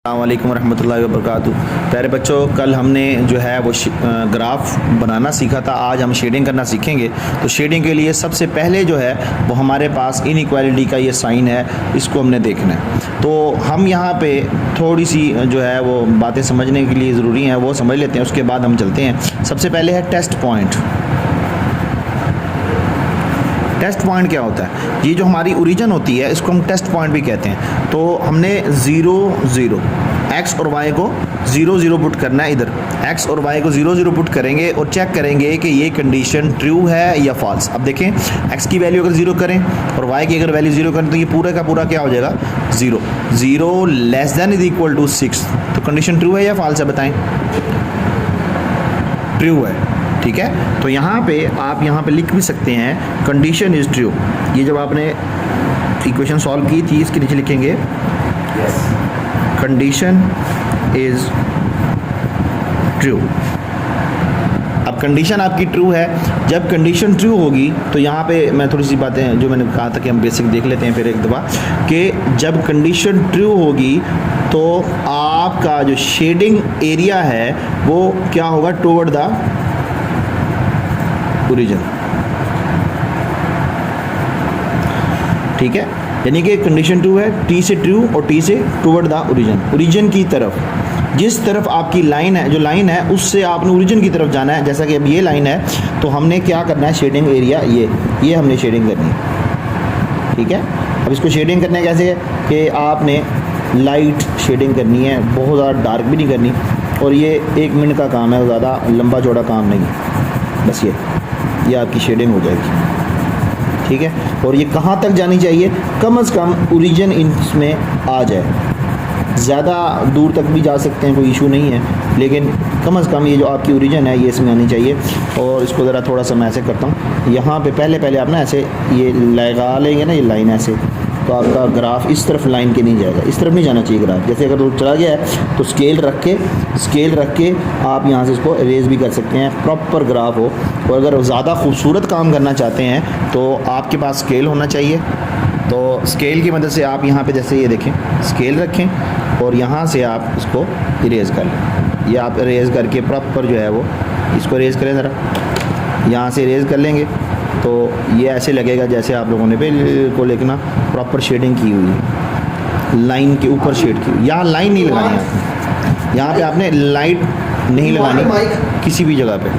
अस्सलामुअलैकुम वरहमतुल्लाहि वबरकातुहू। प्यारे बच्चों, कल हमने जो है वो ग्राफ बनाना सीखा था। आज हम शेडिंग करना सीखेंगे। तो शेडिंग के लिए सबसे पहले जो है वो हमारे पास इनइक्वालिटी का ये साइन है, इसको हमने देखना है। तो हम यहाँ पे थोड़ी सी जो है वो बातें समझने के लिए ज़रूरी हैं, वो समझ लेते हैं, उसके बाद हम चलते हैं। सबसे पहले है टेस्ट पॉइंट। टेस्ट पॉइंट क्या होता है? ये जो हमारी ओरिजिन होती है इसको हम टेस्ट पॉइंट भी कहते हैं। तो हमने 0 0 एक्स और वाई को 0 0 पुट करना है। इधर एक्स और वाई को 0 0 पुट करेंगे और चेक करेंगे कि ये कंडीशन ट्रू है या फॉल्स। अब देखें, एक्स की वैल्यू अगर 0 करें और वाई की अगर वैल्यू 0 करें तो ये पूरा का पूरा क्या हो जाएगा? 0 0 less than is equal to 6। तो कंडीशन ट्रू है या फॉल्स है? बताएं। ट्रू है, ठीक है। तो यहाँ पे आप यहाँ पे लिख भी सकते हैं कंडीशन इज ट्रू। ये जब आपने इक्वेशन सॉल्व की थी इसके नीचे लिखेंगे कंडीशन इज ट्रू। अब कंडीशन आपकी ट्रू है। जब कंडीशन ट्रू होगी तो यहाँ पे मैं थोड़ी सी बातें जो मैंने कहा था कि हम बेसिक देख लेते हैं फिर एक दफ़ा, कि जब कंडीशन ट्रू होगी तो आपका जो शेडिंग एरिया है वो क्या होगा? टुवर्ड द ओरिजिन, ठीक है। यानी कि कंडीशन ट्रू है, टी से ट्रू और टी से टुवर्ड द ओरिजिन। ओरिजिन की तरफ, जिस तरफ आपकी लाइन है, जो लाइन है उससे आपने ओरिजिन की तरफ जाना है। जैसा कि अब ये लाइन है तो हमने क्या करना है? शेडिंग एरिया ये हमने शेडिंग करनी है, ठीक है। अब इसको शेडिंग करने कैसे है कि आपने लाइट शेडिंग करनी है, बहुत ज़्यादा डार्क भी नहीं करनी। और ये 1 मिनट का काम है, ज़्यादा लंबा चौड़ा काम नहीं है। बस ये आपकी शेडिंग हो जाएगी, ठीक है। और ये कहाँ तक जानी चाहिए? कम से कम ओरिजिन इसमें आ जाए। ज़्यादा दूर तक भी जा सकते हैं, कोई इशू नहीं है, लेकिन कम से कम ये जो आपकी ओरिजिन है ये इसमें आनी चाहिए। और इसको ज़रा थोड़ा सा मैं ऐसे करता हूँ। यहाँ पे पहले आप ना ऐसे ये लगा लेंगे ना, ये लाइन ऐसे, तो आपका ग्राफ इस तरफ लाइन के नहीं जाएगा, इस तरफ नहीं जाना चाहिए ग्राफ। जैसे अगर वो चला गया है तो स्केल रख के आप यहाँ से इसको इरेज भी कर सकते हैं, प्रॉपर ग्राफ हो। और अगर ज़्यादा खूबसूरत काम करना चाहते हैं तो आपके पास स्केल होना चाहिए। तो स्केल की मदद से आप यहाँ पे जैसे ये देखें, स्केल रखें और यहाँ से आप इसको इरेज कर लें। ये आप इरेज करके प्रॉपर जो है वो इसको इरेज करें ज़रा, यहाँ से इरेज कर लेंगे तो ये ऐसे लगेगा जैसे आप लोगों ने बिल्कुल लिखना प्रॉपर शेडिंग की हुई है, लाइन के ऊपर शेड की हुई। यहाँ लाइन नहीं लगानी है, यहाँ पे आपने लाइट नहीं लगानी किसी भी जगह पे।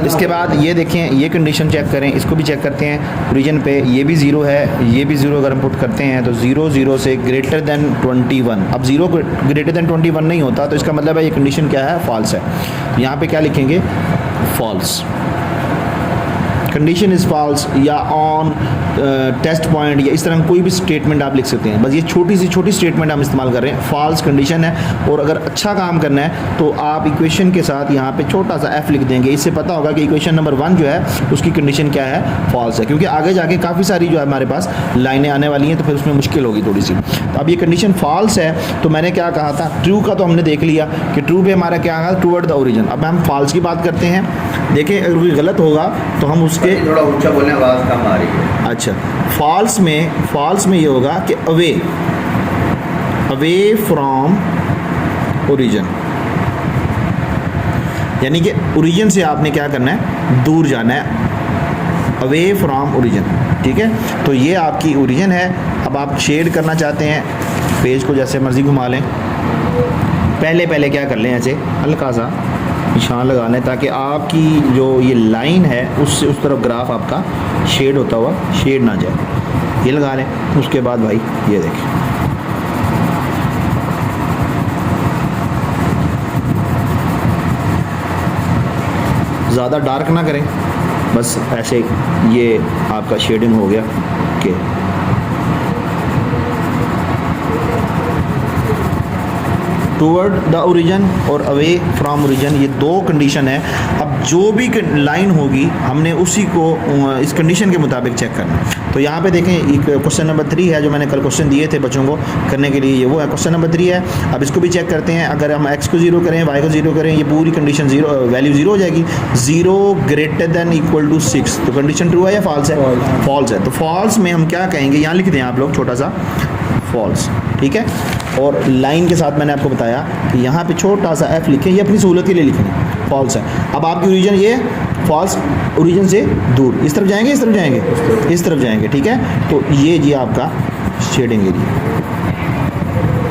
इसके बाद ये देखें, ये कंडीशन चेक करें, इसको भी चेक करते हैं। ओरिजिन पे ये भी 0 है, ये भी 0 अगर हम पुट करते हैं तो 0 0 से ग्रेटर देन 21। अब 0 ग्रेटर देन 21 नहीं होता तो इसका मतलब है ये कंडीशन क्या है? फॉल्स है। यहाँ पे क्या लिखेंगे? फॉल्स। कंडीशन इज़ फॉल्स या ऑन टेस्ट पॉइंट या इस तरह कोई भी स्टेटमेंट आप लिख सकते हैं। बस ये छोटी स्टेटमेंट हम इस्तेमाल कर रहे हैं। फॉल्स कंडीशन है। और अगर अच्छा काम करना है तो आप इक्वेशन के साथ यहाँ पे छोटा सा f लिख देंगे। इससे पता होगा कि इक्वेशन नंबर 1 जो है उसकी कंडीशन क्या है? फॉल्स है। क्योंकि आगे जाके काफ़ी सारी जो है हमारे पास लाइनें आने वाली हैं तो फिर उसमें मुश्किल होगी थोड़ी सी। तो अब ये कंडीशन फॉल्स है तो मैंने क्या कहा था? ट्रू का तो हमने देख लिया कि ट्रू पे हमारा क्या है? Toward the origin. अब हम फॉल्स की बात करते हैं। देखें, अगर कोई गलत होगा तो हम उसके थोड़ा ऊंचा बोलने, आवाज़ कम आ रही है। अच्छा, फॉल्स में ये होगा कि अवे फ्रॉम ओरिजिन, यानी कि ओरिजिन से आपने क्या करना है? दूर जाना है, अवे फ्रॉम ओरिजिन, ठीक है। तो ये आपकी ओरिजिन है। अब आप शेड करना चाहते हैं, पेज को जैसे मर्जी घुमा लें। पहले क्या कर लें? ऐसे हल्का सा निशान लगा लें ताकि आपकी जो ये लाइन है उससे उस तरफ ग्राफ आपका शेड होता हुआ शेड ना जाए। ये लगा लें। उसके बाद भाई ये देखें, ज़्यादा डार्क ना करें, बस ऐसे ये आपका शेडिंग हो गया कि टुवर्ड द ओरिजिन और अवे फ्रॉम ओरिजिन, ये 2 कंडीशन है। अब जो भी लाइन होगी हमने उसी को इस कंडीशन के मुताबिक चेक करना। तो यहाँ पे देखें, एक क्वेश्चन नंबर 3 है जो मैंने कल क्वेश्चन दिए थे बच्चों को करने के लिए, ये वो है क्वेश्चन नंबर 3 है। अब इसको भी चेक करते हैं। अगर हम x को 0 करें, y को 0 करें, ये पूरी कंडीशन वैल्यू 0 हो जाएगी। 0 ग्रेटर देन इक्वल टू 6, तो कंडीशन ट्रू है या फॉल्स है? फॉल्स है। तो फॉल्स में हम क्या कहेंगे? यहाँ लिख दें आप लोग छोटा सा, फॉल्स, ठीक है। और लाइन के साथ मैंने आपको बताया कि यहाँ पे छोटा सा एफ लिखें, ये अपनी सहूलत के लिए लिखें, फॉल्स है। अब आपकी ओरिजिन ये फॉल्स, ओरिजिन से दूर, इस तरफ जाएंगे, इस तरफ जाएंगे, इस तरफ जाएंगे, ठीक है। तो ये जी आपका शेडिंग एरिया,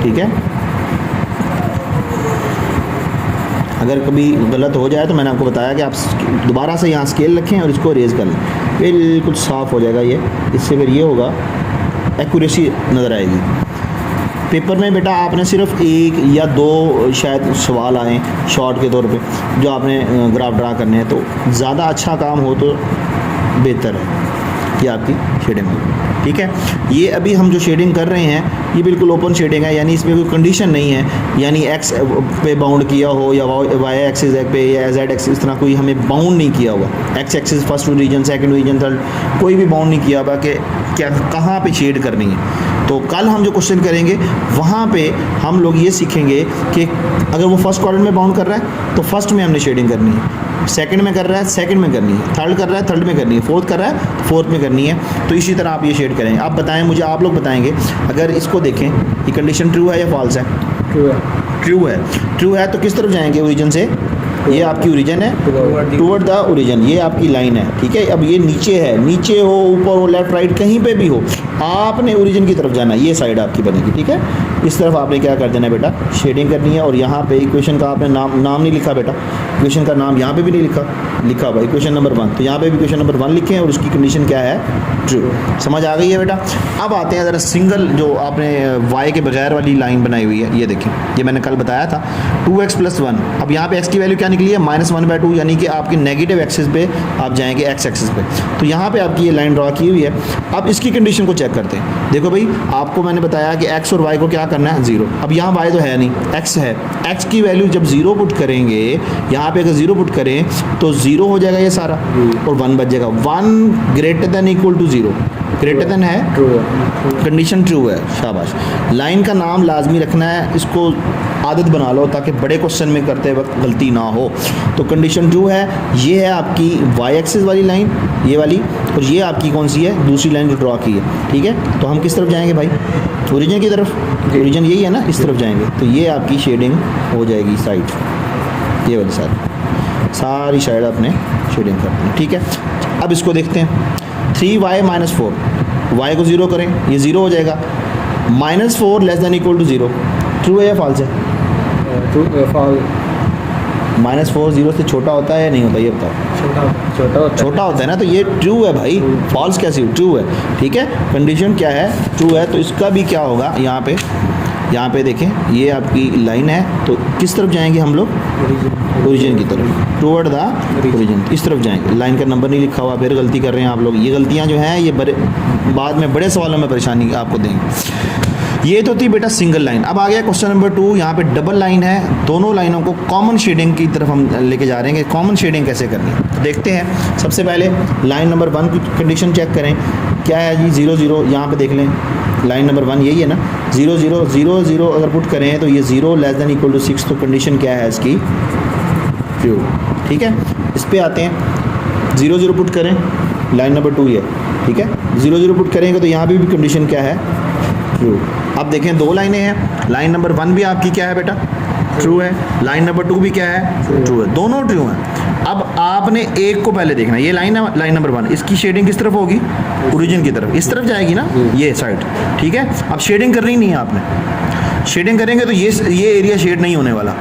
ठीक है। अगर कभी गलत हो जाए तो मैंने आपको बताया कि आप दोबारा से यहाँ स्केल रखें और इसको रेज कर लें, बिल्कुल साफ़ हो जाएगा ये। इससे फिर ये होगा, एक्यूरेसी नज़र आएगी। पेपर में बेटा आपने सिर्फ एक या दो शायद सवाल आए शॉर्ट के तौर पे जो आपने ग्राफ ड्रा करने हैं, तो ज़्यादा अच्छा काम हो तो बेहतर है। ये आपकी शेडिंग है, ठीक है। ये अभी हम जो शेडिंग कर रहे हैं ये बिल्कुल ओपन शेडिंग है, यानी इसमें कोई कंडीशन नहीं है, यानी एक्स पे बाउंड किया हो या वाई एक्सिस पे या जेड एक्सिस, इस तरह कोई हमें बाउंड नहीं किया हुआ। X axis first region, second region, third, कोई भी बाउंड नहीं किया हुआ कि क्या कहाँ पे शेड करनी है। तो कल हम जो क्वेश्चन करेंगे वहाँ पे हम लोग ये सीखेंगे कि अगर वो फर्स्ट क्वाड्रेंट में बाउंड कर रहा है तो फर्स्ट में हमने शेडिंग करनी है, सेकंड में कर रहा है सेकंड में करनी है, थर्ड कर रहा है थर्ड में करनी है, फोर्थ कर रहा है तो फोर्थ में करनी है। तो इसी तरह आप ये शेड करेंगे। आप बताएं मुझे, आप लोग बताएंगे, अगर इसको देखें ये कंडीशन ट्रू है या फॉल्स है? ट्रू है। ट्रू है। ट्रू है तो किस तरफ जाएंगे ओरिजिन से? ये आपकी ओरिजिन है, टूवर्ड द ओरिजिन, ये आपकी लाइन है, ठीक है। अब ये नीचे है, नीचे हो, ऊपर हो, लेफ्ट राइट कहीं पे भी हो, आपने ओरिजिन की तरफ जाना है, ये साइड आपकी बनेगी, ठीक है। इस तरफ आपने क्या कर देना है बेटा, शेडिंग करनी है। और यहाँ पे इक्वेशन का आपने नाम नहीं लिखा बेटा, इक्वेशन का नाम यहाँ पे भी नहीं लिखा हुआ, इक्वेशन नंबर 1, तो यहाँ पे भी इक्वेशन नंबर 1 लिखें और उसकी कंडीशन क्या है, ट्रू। समझ आ गई है बेटा। अब आते हैं ज़रा सिंगल जो आपने y के बगैर वाली लाइन बनाई हुई है, ये देखें, ये मैंने कल बताया था 2x + 1। अब यहाँ पे x की वैल्यू क्या निकली है, -1/2, यानी कि आपके नेगेटिव एक्सिस पे आप जाएंगे, x एक्सिस पे। तो यहाँ पे आपकी ये लाइन ड्रा की हुई है। अब इसकी कंडीशन को चेक करते हैं। देखो भाई, आपको मैंने बताया कि x और y को क्या करना है, 0। अब यहाँ y तो है नहीं, x है, x की वैल्यू जब 0 पुट करेंगे, यहाँ पे अगर 0 पुट करें तो 0 हो जाएगा ये सारा और 1 बच जाएगा। 1 greater than equal to 0, greater than है, ट्रू है, कंडीशन ट्रू है, शाबाश। लाइन का नाम लाजमी रखना है, इसको आदत बना लो ताकि बड़े क्वेश्चन में करते वक्त गलती ना हो। तो कंडीशन ट्रू है, ये है आपकी वाई एक्सिस वाली लाइन, ये वाली, और ये आपकी कौन सी है, दूसरी लाइन जो ड्रॉ की है, ठीक है। तो हम किस तरफ जाएंगे भाई, ओरिजिन की तरफ, ओरिजिन यही है ना, इस तरफ जाएंगे। तो ये आपकी शेडिंग हो जाएगी साइड, ये वाली सारी साइड आपने शेडिंग करनी है, ठीक है। अब इसको देखते हैं, 3y - 4, y को 0 करें, ये 0 हो जाएगा। -4 <= 0, ट्रू है या फॉल्स है? ट्रू, फॉल, -4 0 से छोटा होता है या नहीं होता, ये बताओ। छोटा होता है ना, तो ये ट्रू है भाई, फॉल्स कैसे, ट्रू है, ठीक है। कंडीशन क्या है, ट्रू है। तो इसका भी क्या होगा, यहाँ पे देखें, ये आपकी लाइन है, तो किस तरफ जाएंगे हम लोग, ओरिजिन की तरफ, टुवर्ड द ओरिजिन, इस तरफ जाएंगे। लाइन का नंबर नहीं लिखा हुआ, फिर गलती कर रहे हैं आप लोग। ये गलतियाँ जो हैं ये बाद में बड़े सवालों में परेशानी आपको देंगे। ये तो थी बेटा सिंगल लाइन। अब आ गया क्वेश्चन नंबर 2, यहाँ पे डबल लाइन है, दोनों लाइनों को कॉमन शेडिंग की तरफ हम लेके जा रहे हैं। कॉमन शेडिंग कैसे करनी है देखते हैं। सबसे पहले लाइन नंबर 1 की कंडीशन चेक करें, क्या है जी, 0 0, यहाँ पे देख लें, लाइन नंबर 1 यही है ना, 0 0 0 0 अगर पुट करें तो ये 0 <= 6, तो कंडीशन क्या है इसकी, ट्रू, ठीक है। इस पे आते हैं, 0 0 पुट करें, लाइन नंबर 2 ये, ठीक है। 0 0 पुट करेंगे तो यहाँ पे भी कंडीशन क्या है, ट्रू। अब देखें, 2 लाइनें हैं, लाइन नंबर 1 भी आपकी क्या है बेटा, ट्रू है, लाइन नंबर 2 भी क्या है, ट्रू है, दोनों ट्रू हैं। अब आपने एक को पहले देखना, ये लाइन नंबर 1, इसकी शेडिंग किस तरफ होगी, ओरिजिन की तरफ, इस तरफ जाएगी ना, ये साइड, ठीक है। अब शेडिंग करनी नहीं है आपने, शेडिंग करेंगे तो ये एरिया शेड नहीं होने वाला,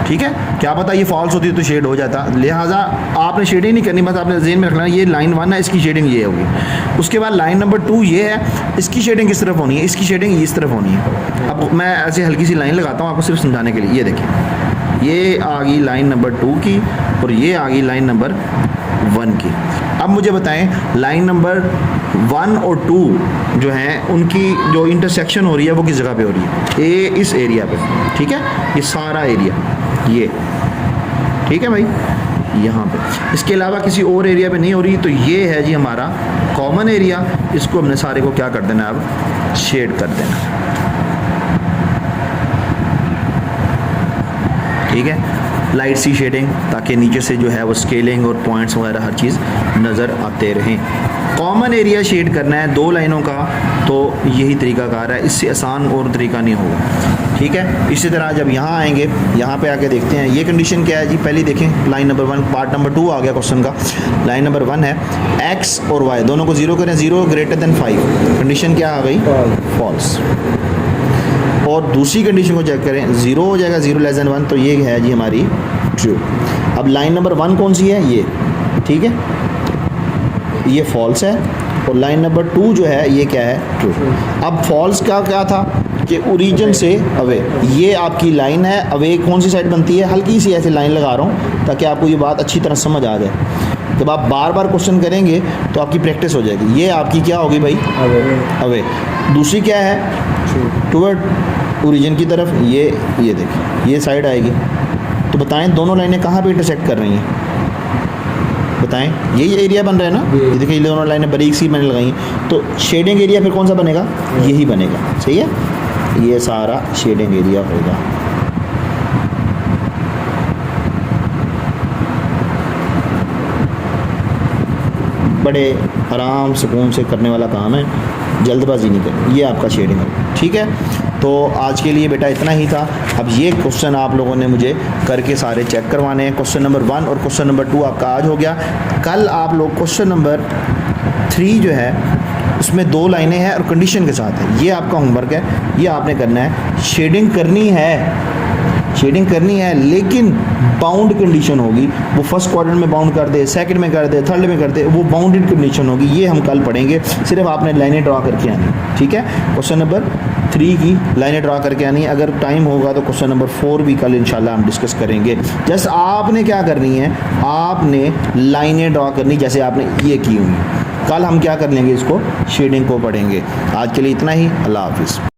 ठीक है। क्या पता ये फॉल्स होती तो शेड हो जाता, लिहाजा आपने शेडिंग नहीं करनी, बस आपने ज़हन में रखना ये लाइन 1 है, इसकी शेडिंग ये होगी। उसके बाद लाइन नंबर 2 ये है, इसकी शेडिंग किस तरफ होनी है, इसकी शेडिंग इस तरफ होनी है। अब मैं ऐसे हल्की सी लाइन लगाता हूँ आपको सिर्फ समझाने के लिए। ये देखिए, ये आ गई लाइन नंबर 2 की और ये आ गई लाइन नंबर 1 की। अब मुझे बताएं, लाइन नंबर 1 और 2 जो हैं उनकी जो इंटरसेक्शन हो रही है वो किस जगह पे हो रही है, ए इस एरिया पे, ठीक है, ये सारा एरिया, ये ठीक है भाई, यहाँ पे। इसके अलावा किसी और एरिया पे नहीं हो रही, तो ये है जी हमारा कॉमन एरिया। इसको हमने सारे को क्या कर देना, अब शेड कर देना, ठीक है, लाइट सी शेडिंग, ताकि नीचे से जो है वो स्केलिंग और पॉइंट्स वगैरह हर चीज़ नज़र आते रहें। कॉमन एरिया शेड करना है 2 लाइनों का, तो यही तरीकाकार है, इससे आसान और तरीका नहीं होगा। ठीक है। इसी तरह जब यहाँ आएंगे, यहाँ पे आके देखते हैं ये कंडीशन क्या है जी। पहले देखें लाइन नंबर 1, पार्ट नंबर 2 आ गया क्वेश्चन का। लाइन नंबर 1 है x और y दोनों को 0 करें, 0 ग्रेटर देन 5, कंडीशन क्या आ गई, फॉल्स। और दूसरी कंडीशन को चेक करें, 0 हो जाएगा 0 लेस देन 1, तो ये है जी हमारी ट्रू। अब लाइन नंबर 1 कौन सी है, ये, ठीक है, ये फॉल्स है। और लाइन नंबर 2 जो है ये क्या है, ट्रू। अब फॉल्स का क्या था कि ओरिजिन से अवे, ये आपकी लाइन है, अवे कौन सी साइड बनती है, हल्की सी ऐसी लाइन लगा रहा हूँ ताकि आपको ये बात अच्छी तरह समझ आ जाए। जब आप बार बार क्वेश्चन करेंगे तो आपकी प्रैक्टिस हो जाएगी। ये आपकी क्या होगी भाई, अवे। दूसरी क्या है, टुवर्ड ओरिजिन की तरफ, ये देखिए ये साइड आएगी। तो बताएं दोनों लाइनें कहाँ पे इंटरसेक्ट कर रही हैं, बताएं, यही एरिया बन रहा है ना। ये देखिए ये दोनों लाइनें बारीक सी मैंने लगाई हैं, तो शेडिंग एरिया फिर कौन सा बनेगा, यही बनेगा, सही है। ये सारा शेडिंग एरिया होगा। बड़े आराम सुकून से करने वाला काम है, जल्दबाजी नहीं करनी। ये आपका शेडिंग है, ठीक है। तो आज के लिए बेटा इतना ही था। अब ये क्वेश्चन आप लोगों ने मुझे करके सारे चेक करवाने हैं। क्वेश्चन नंबर 1 और क्वेश्चन नंबर 2 आपका आज हो गया। कल आप लोग क्वेश्चन नंबर 3 जो है उसमें 2 लाइनें हैं और कंडीशन के साथ है, ये आपका होमवर्क है। ये आपने करना है, शेडिंग करनी है, लेकिन बाउंड कंडीशन होगी। वो फर्स्ट क्वाड्रेंट में बाउंड कर दे, सेकंड में कर दे, थर्ड में कर दे, वो बाउंडेड कंडीशन होगी। ये हम कल पढ़ेंगे। सिर्फ आपने लाइनें ड्रा करके आनी, ठीक है। क्वेश्चन नंबर 3 की लाइनें ड्रा करके आनी है। अगर टाइम होगा तो क्वेश्चन नंबर 4 भी कल इंशाल्लाह हम डिस्कस करेंगे। जस्ट आपने क्या करनी है, आपने लाइनें ड्रा करनी जैसे आपने ये की हुई। कल हम क्या कर लेंगे, इसको शेडिंग को पढ़ेंगे। आज के लिए इतना ही। अल्लाह हाफिज़।